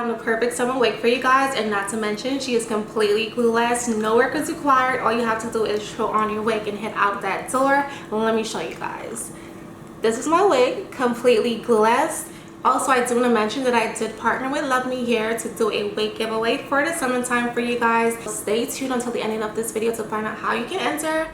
found the perfect summer wig for you guys, and not to mention she is completely glueless. No work is required. All you have to do is throw on your wig and head out that door. Let me show you guys. This is my wig, completely glueless. Also, I do want to mention that I did partner with LUVMEHAIR to do a wig giveaway for the summertime for you guys. Stay tuned until the ending of this video to find out how you can enter.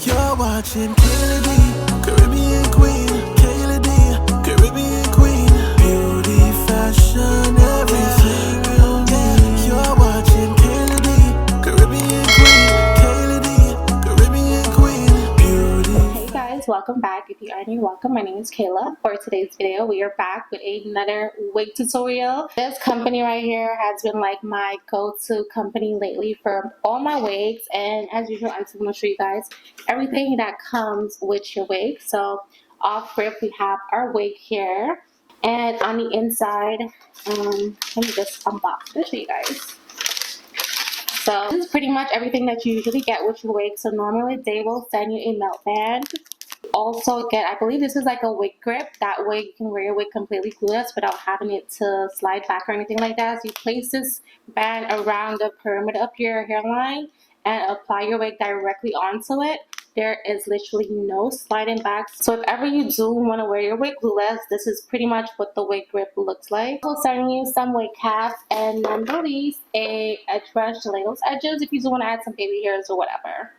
You're watching Kayladeee, Caribbean Queen, Kayladeee, Caribbean Queen, beauty, fashion, everything real need. You're watching Kayladeee, Caribbean Queen, Kayladeee, Caribbean Queen, beauty. Hey guys, welcome back. If you are new, welcome. My name is Kayla. For today's video, we are back with another wig tutorial. This company right here has been like my go-to company lately for all my wigs, and as usual, I'm just going to show you guys everything that comes with your wig. So off rip, we have our wig here, and on the inside, let me just unbox this for you guys. So this is pretty much everything that you usually get with your wig. So normally they will send you a melt band. Also get, I believe this is like a wig grip. That way you can wear your wig completely glueless without having it to slide back or anything like that. So you place this band around the perimeter of your hairline and apply your wig directly onto it. There is literally no sliding back. So if ever you do want to wear your wig glueless, this is pretty much what the wig grip looks like. We'll send you some wig caps and none the least a edge brush to lay those edges if you do want to add some baby hairs or whatever.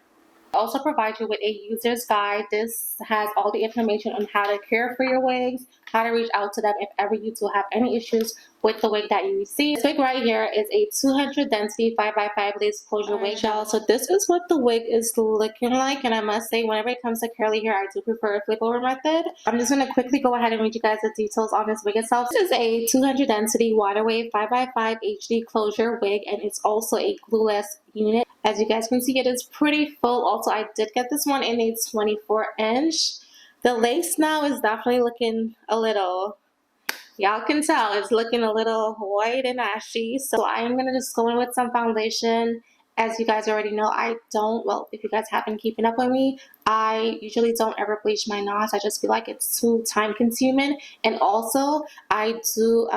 Also provide you with a user's guide. This has all the information on how to care for your wigs, how to reach out to them if ever you do have any issues with the wig that you receive. This wig right here is a 200 density 5x5 lace closure wig gel. So this is what the wig is looking like, and I must say whenever it comes to curly hair, I do prefer a flip over method. I'm just going to quickly go ahead and read you guys the details on this wig itself. This is a 200 density water wave 5x5 HD closure wig, and it's also a glueless unit. As you guys can see, it is pretty full. Also, I did get this one in a 24-inch. The lace now is definitely looking a little, y'all can tell, it's looking a little white and ashy. So I am going to just go in with some foundation. As you guys already know, I don't, well, if you guys have been keeping up with me, I usually don't ever bleach my knots. I just feel like it's too time consuming. And also, I do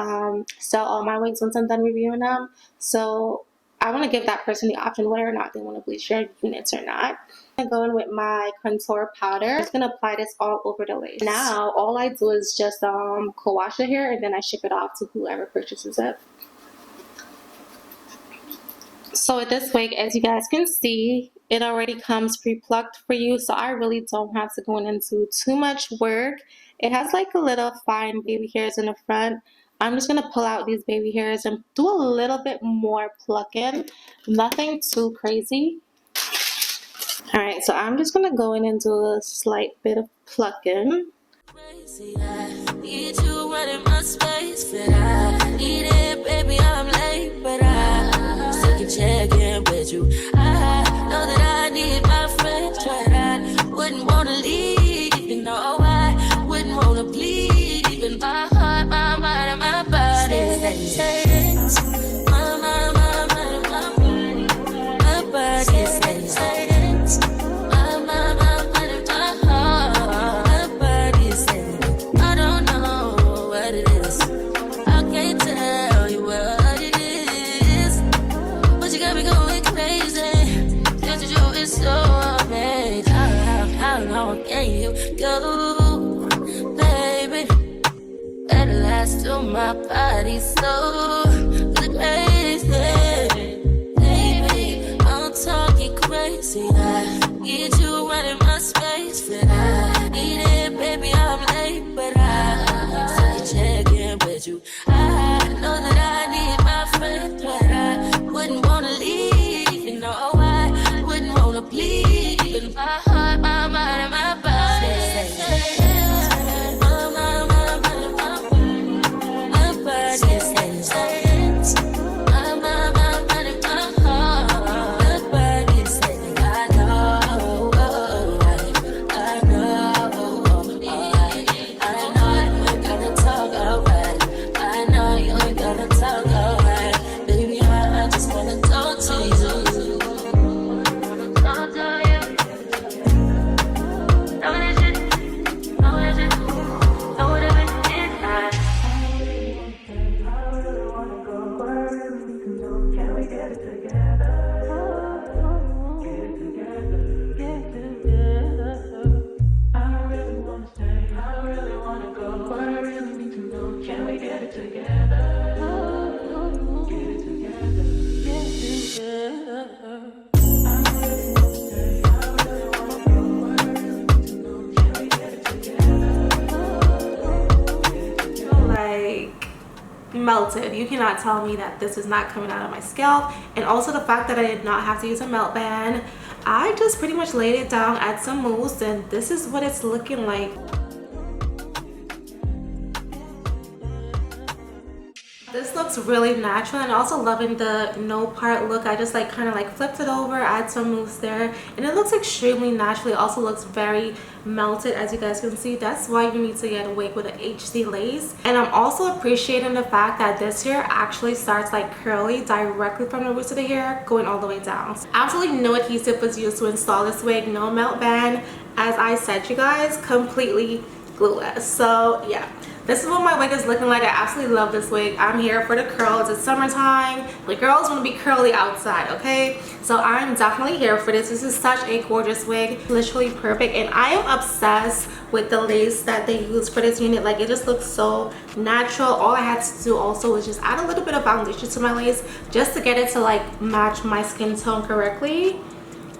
sell all my wigs once I'm done reviewing them. So I want to give that person the option whether or not they want to bleach their units or not. I'm going with my contour powder. I'm just going to apply this all over the lace. Now, all I do is just co-wash the hair, and then I ship it off to whoever purchases it. So with this wig, as you guys can see, it already comes pre-plucked for you. So I really don't have to go into too much work. It has like a little fine baby hairs in the front. I'm just going to pull out these baby hairs and do a little bit more plucking. Nothing too crazy. Alright, so I'm just going to go in and do a slight bit of plucking. Crazy, I need you running my space, but I need it, baby, I'm late, but I still can check in with you. I know that I need my friends, but I wouldn't want to leave, even though I wouldn't want to bleed, even my heart, my mind, and my body. Says, my mind, my body says, my mind, and my heart, my body says, I don't know what it is. I can't tell you what it is, but you got me going crazy. Just to do is so amazing. How long can you go, baby? At last to my body so crazy, baby. I'm talking crazy. I need you running my space, but I need it, baby. I'm late, but I still can check in with you. I know that I need my friend, but I wouldn't wanna leave. You know I wouldn't wanna bleed. Even my heart, my mind, and my body. melted. You cannot tell me that this is not coming out of my scalp. And also the fact that I did not have to use a melt band. I just pretty much laid it down at some mousse, and this is what it's looking like. This looks really natural, and also loving the no part look. I just like kind of like flipped it over, add some mousse there, and it looks extremely natural. It also looks very melted, as you guys can see. That's why you need to get a wig with an HD lace. And I'm also appreciating the fact that this hair actually starts like curly directly from the roots of the hair going all the way down. Absolutely no adhesive was used to install this wig, no melt band. As I said, you guys, completely glueless. So yeah, this is what my wig is looking like. I absolutely love this wig. I'm here for the curls. It's summertime. The girls want to be curly outside, okay? So I'm definitely here for this. This is such a gorgeous wig. Literally perfect. And I am obsessed with the lace that they use for this unit. Like, it just looks so natural. All I had to do also was just add a little bit of foundation to my lace just to get it to like match my skin tone correctly.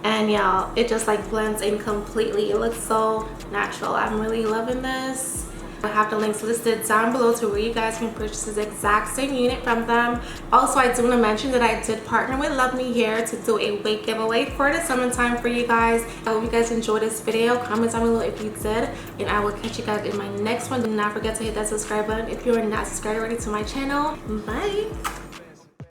And yeah, it just like blends in completely. It looks so natural. I'm really loving this. I have the links listed down below to where you guys can purchase this exact same unit from them. Also, I do want to mention that I did partner with LUVMEHAIR to do a wig giveaway for the summertime for you guys. I hope you guys enjoyed this video. Comment down below if you did, and I will catch you guys in my next one. Do not forget to hit that subscribe button if you are not subscribed already to my channel. Bye.